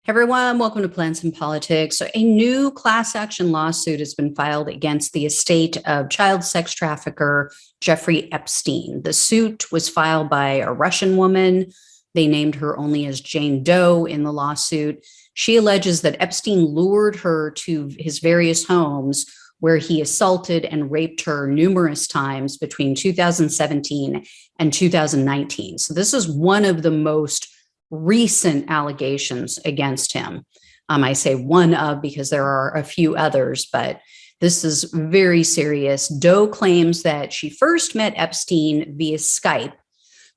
Everyone, welcome to Plants and Politics. So a new class action lawsuit has been filed against the estate of child sex trafficker Jeffrey Epstein. The suit was filed by a Russian woman. They named her only as Jane Doe in the lawsuit. She alleges that Epstein lured her to his various homes where he assaulted and raped her numerous times between 2017 and 2019. So this is one of the most recent allegations against him. I say one of because there are a few others, but this is very serious. Doe claims that she first met Epstein via Skype.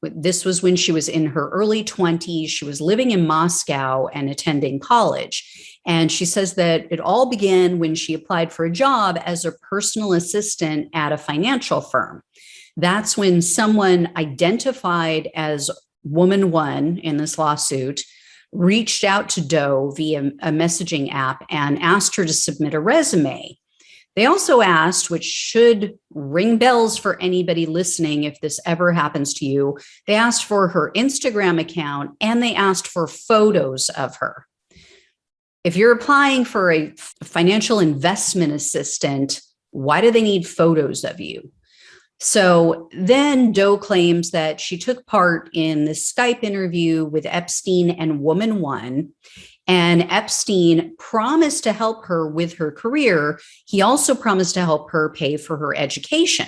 This was when she was in her early 20s. She was living in Moscow and attending college. And she says that it all began when she applied for a job as a personal assistant at a financial firm. That's when someone identified as Woman One in this lawsuit reached out to Doe via a messaging app and asked her to submit a resume. They also asked, which should ring bells for anybody listening if this ever happens to you, they asked for her Instagram account and they asked for photos of her. If you're applying for a financial investment assistant, why do they need photos of you? So then Doe claims that she took part in the Skype interview with Epstein and Woman One, and Epstein promised to help her with her career. He also promised to help her pay for her education.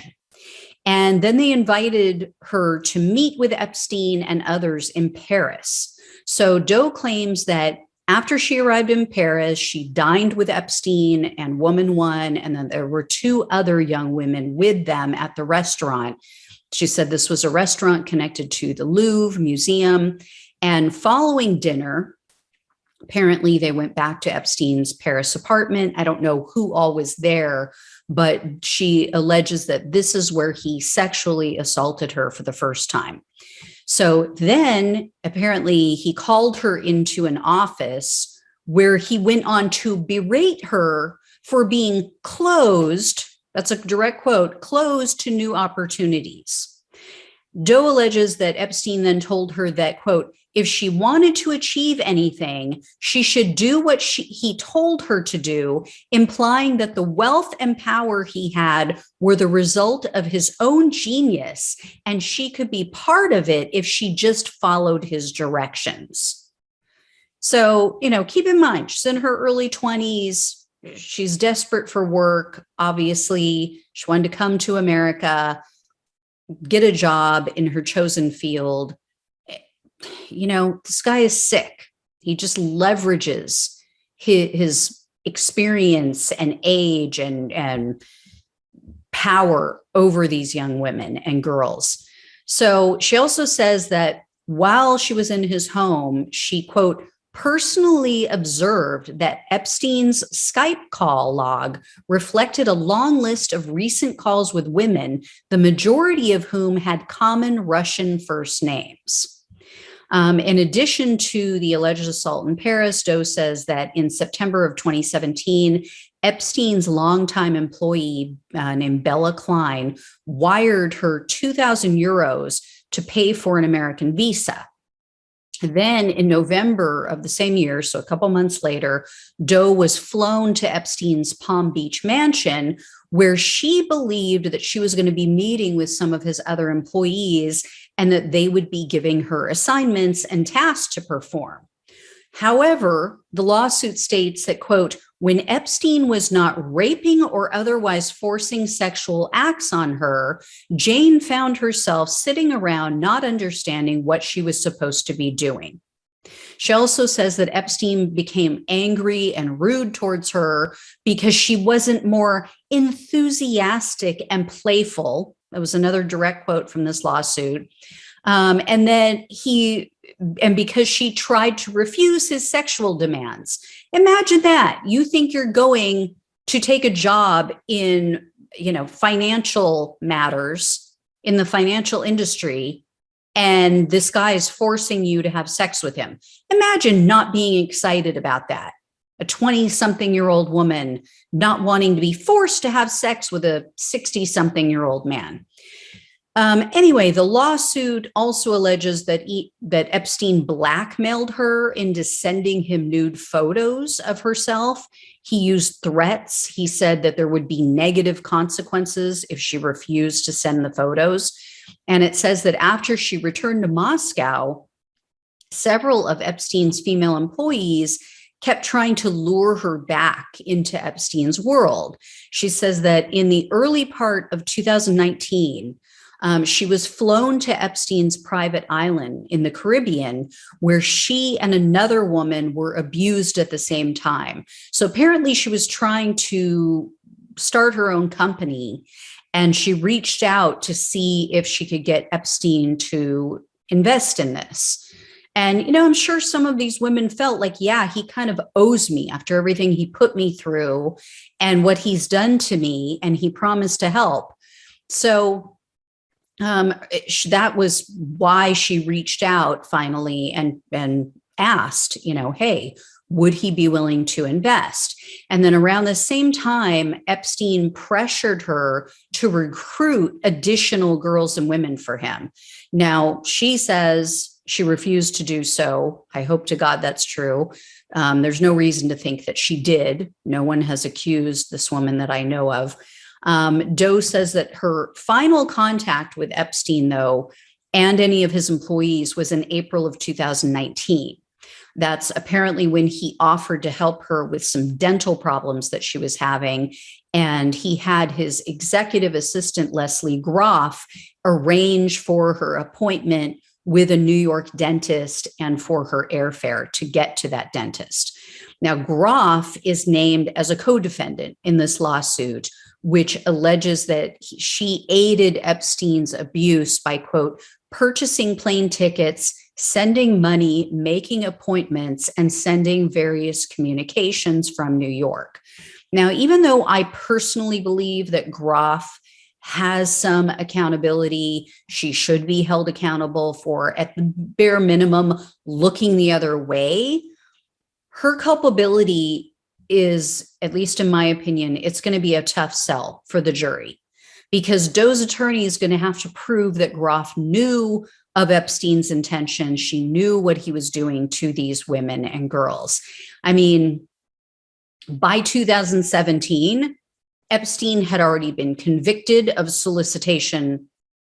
And then they invited her to meet with Epstein and others in Paris. So Doe claims that after she arrived in Paris, she dined with Epstein and Woman One, and then there were two other young women with them at the restaurant. She said this was a restaurant connected to the Louvre Museum. And following dinner, apparently they went back to Epstein's Paris apartment. I don't know who all was there, but she alleges that this is where he sexually assaulted her for the first time. So then apparently he called her into an office where he went on to berate her for being closed. That's a direct quote, closed to new opportunities. Doe alleges that Epstein then told her that, quote, if she wanted to achieve anything, she should do what he told her to do, implying that the wealth and power he had were the result of his own genius, and she could be part of it if she just followed his directions. So, keep in mind, she's in her early 20s. She's desperate for work. Obviously, she wanted to come to America, get a job in her chosen field. This guy is sick. He just leverages his experience and age and power over these young women and girls. So she also says that while she was in his home, she, quote, personally observed that Epstein's Skype call log reflected a long list of recent calls with women, the majority of whom had common Russian first names. In addition to the alleged assault in Paris, Doe says that in September of 2017, Epstein's longtime employee named Bella Klein wired her 2,000 euros to pay for an American visa. Then in November of the same year, so a couple months later, Doe was flown to Epstein's Palm Beach mansion, where she believed that she was going to be meeting with some of his other employees and that they would be giving her assignments and tasks to perform. However, the lawsuit states that, quote, when Epstein was not raping or otherwise forcing sexual acts on her, Jane found herself sitting around not understanding what she was supposed to be doing. She also says that Epstein became angry and rude towards her because she wasn't more enthusiastic and playful. That was another direct quote from this lawsuit. And then because she tried to refuse his sexual demands. Imagine that. You think you're going to take a job in, financial matters in the financial industry, and this guy is forcing you to have sex with him. Imagine not being excited about that. A 20-something-year-old woman not wanting to be forced to have sex with a 60-something-year-old man. Anyway, the lawsuit also alleges that Epstein blackmailed her into sending him nude photos of herself. He used threats. He said that there would be negative consequences if she refused to send the photos. And it says that after she returned to Moscow, several of Epstein's female employees kept trying to lure her back into Epstein's world. She says that in the early part of 2019, she was flown to Epstein's private island in the Caribbean, where she and another woman were abused at the same time. So apparently she was trying to start her own company, and she reached out to see if she could get Epstein to invest in this. And, I'm sure some of these women felt like, yeah, he kind of owes me after everything he put me through and what he's done to me, and he promised to help. So that was why she reached out finally and asked, hey, would he be willing to invest? And then around the same time, Epstein pressured her to recruit additional girls and women for him. Now, she says she refused to do so. I hope to God that's true. There's no reason to think that she did. No one has accused this woman that I know of. Doe says that her final contact with Epstein, though, and any of his employees was in April of 2019. That's apparently when he offered to help her with some dental problems that she was having. And he had his executive assistant, Leslie Groff, arrange for her appointment with a New York dentist and for her airfare to get to that dentist. Now, Groff is named as a co-defendant in this lawsuit, which alleges that she aided Epstein's abuse by, quote, purchasing plane tickets, sending money, making appointments, and sending various communications from New York. Now, even though I personally believe that Groff has some accountability, she should be held accountable for, at the bare minimum, looking the other way, her culpability is, at least in my opinion, it's going to be a tough sell for the jury, because Doe's attorney is going to have to prove that Groff knew of Epstein's intention. She knew what he was doing to these women and girls. I mean, by 2017, Epstein had already been convicted of solicitation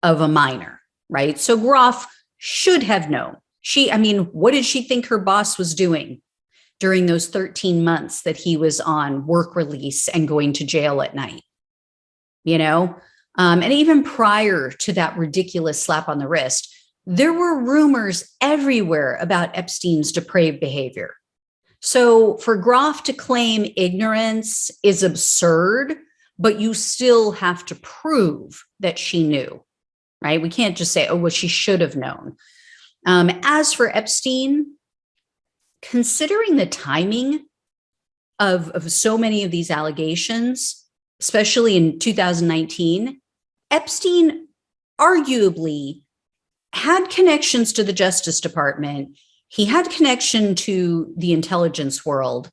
of a minor, right? So Groff should have known. What did she think her boss was doing during those 13 months that he was on work release and going to jail at night? And even prior to that ridiculous slap on the wrist, there were rumors everywhere about Epstein's depraved behavior. So for Groff to claim ignorance is absurd, but you still have to prove that she knew, right? We can't just say, oh, well, she should have known. As for Epstein, considering the timing of so many of these allegations, especially in 2019, Epstein arguably had connections to the Justice Department. He had connection to the intelligence world,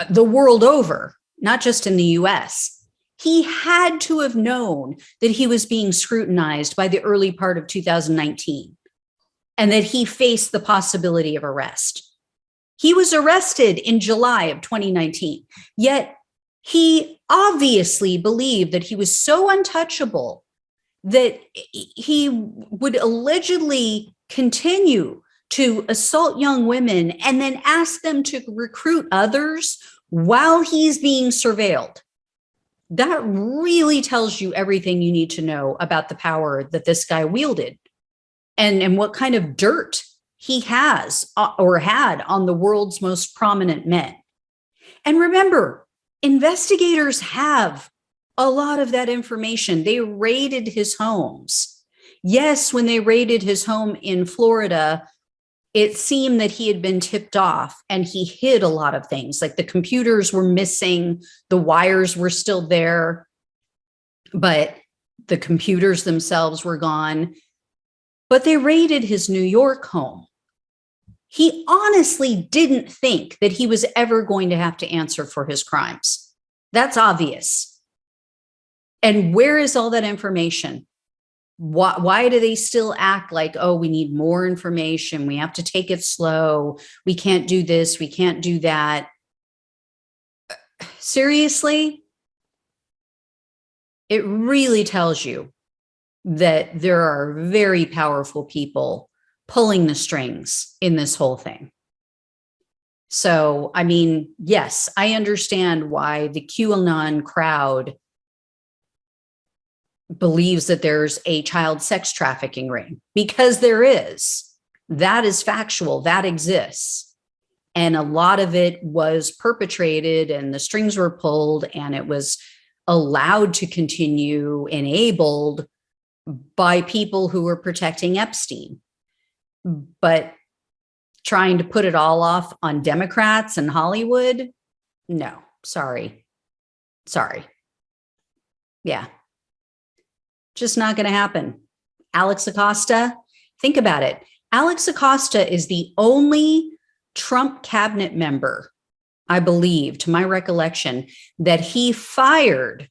the world over, not just in the US. He had to have known that he was being scrutinized by the early part of 2019 and that he faced the possibility of arrest. He was arrested in July of 2019, yet he obviously believed that he was so untouchable that he would allegedly continue to assault young women and then ask them to recruit others while he's being surveilled. That really tells you everything you need to know about the power that this guy wielded and what kind of dirt he has or had on the world's most prominent men. And remember, investigators have a lot of that information. They raided his homes. Yes, when they raided his home in Florida, it seemed that he had been tipped off and he hid a lot of things, like the computers were missing, the wires were still there, but the computers themselves were gone. But they raided his New York home. He honestly didn't think that he was ever going to have to answer for his crimes. That's obvious. And where is all that information? Why do they still act like, oh, we need more information, we have to take it slow, we can't do this, we can't do that? Seriously, it really tells you that there are very powerful people pulling the strings in this whole thing. So, I mean, yes, I understand why the QAnon crowd believes that there's a child sex trafficking ring, because there is. That is factual, that exists. And a lot of it was perpetrated and the strings were pulled and it was allowed to continue, enabled by people who were protecting Epstein. But trying to put it all off on Democrats and Hollywood, no, sorry. Yeah, just not going to happen. Alex Acosta, think about it. Alex Acosta is the only Trump cabinet member, I believe, to my recollection, that he fired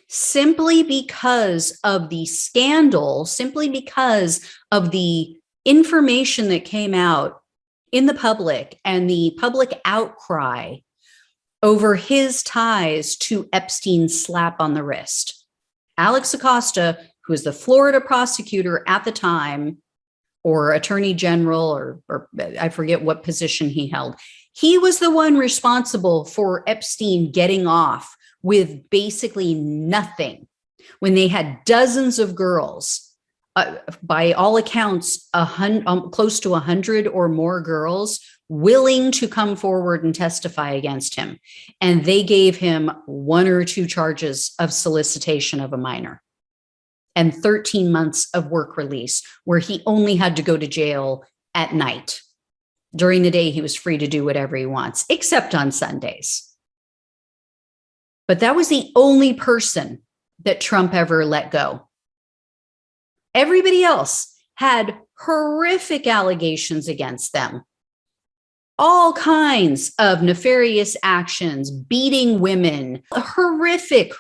simply because of the scandal, simply because of the information that came out in the public and the public outcry over his ties to Epstein's slap on the wrist. Alex Acosta, who was the Florida prosecutor at the time, or attorney general, or I forget what position he held, he was the one responsible for Epstein getting off with basically nothing when they had dozens of girls. By all accounts, close to 100 or more girls willing to come forward and testify against him. And they gave him 1 or 2 charges of solicitation of a minor and 13 months of work release, where he only had to go to jail at night. During the day, he was free to do whatever he wants, except on Sundays. But that was the only person that Trump ever let go. Everybody else had horrific allegations against them. All kinds of nefarious actions, beating women, horrific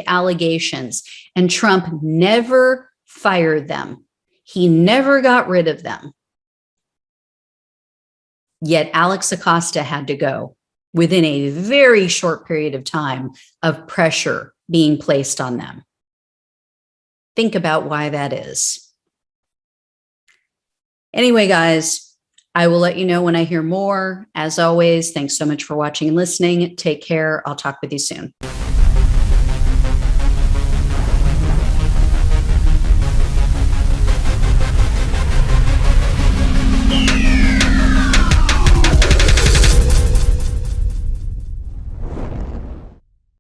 allegations. And Trump never fired them. He never got rid of them. Yet Alex Acosta had to go within a very short period of time of pressure being placed on them. Think about why that is. Anyway, guys, I will let you know when I hear more. As always, thanks so much for watching and listening. Take care. I'll talk with you soon.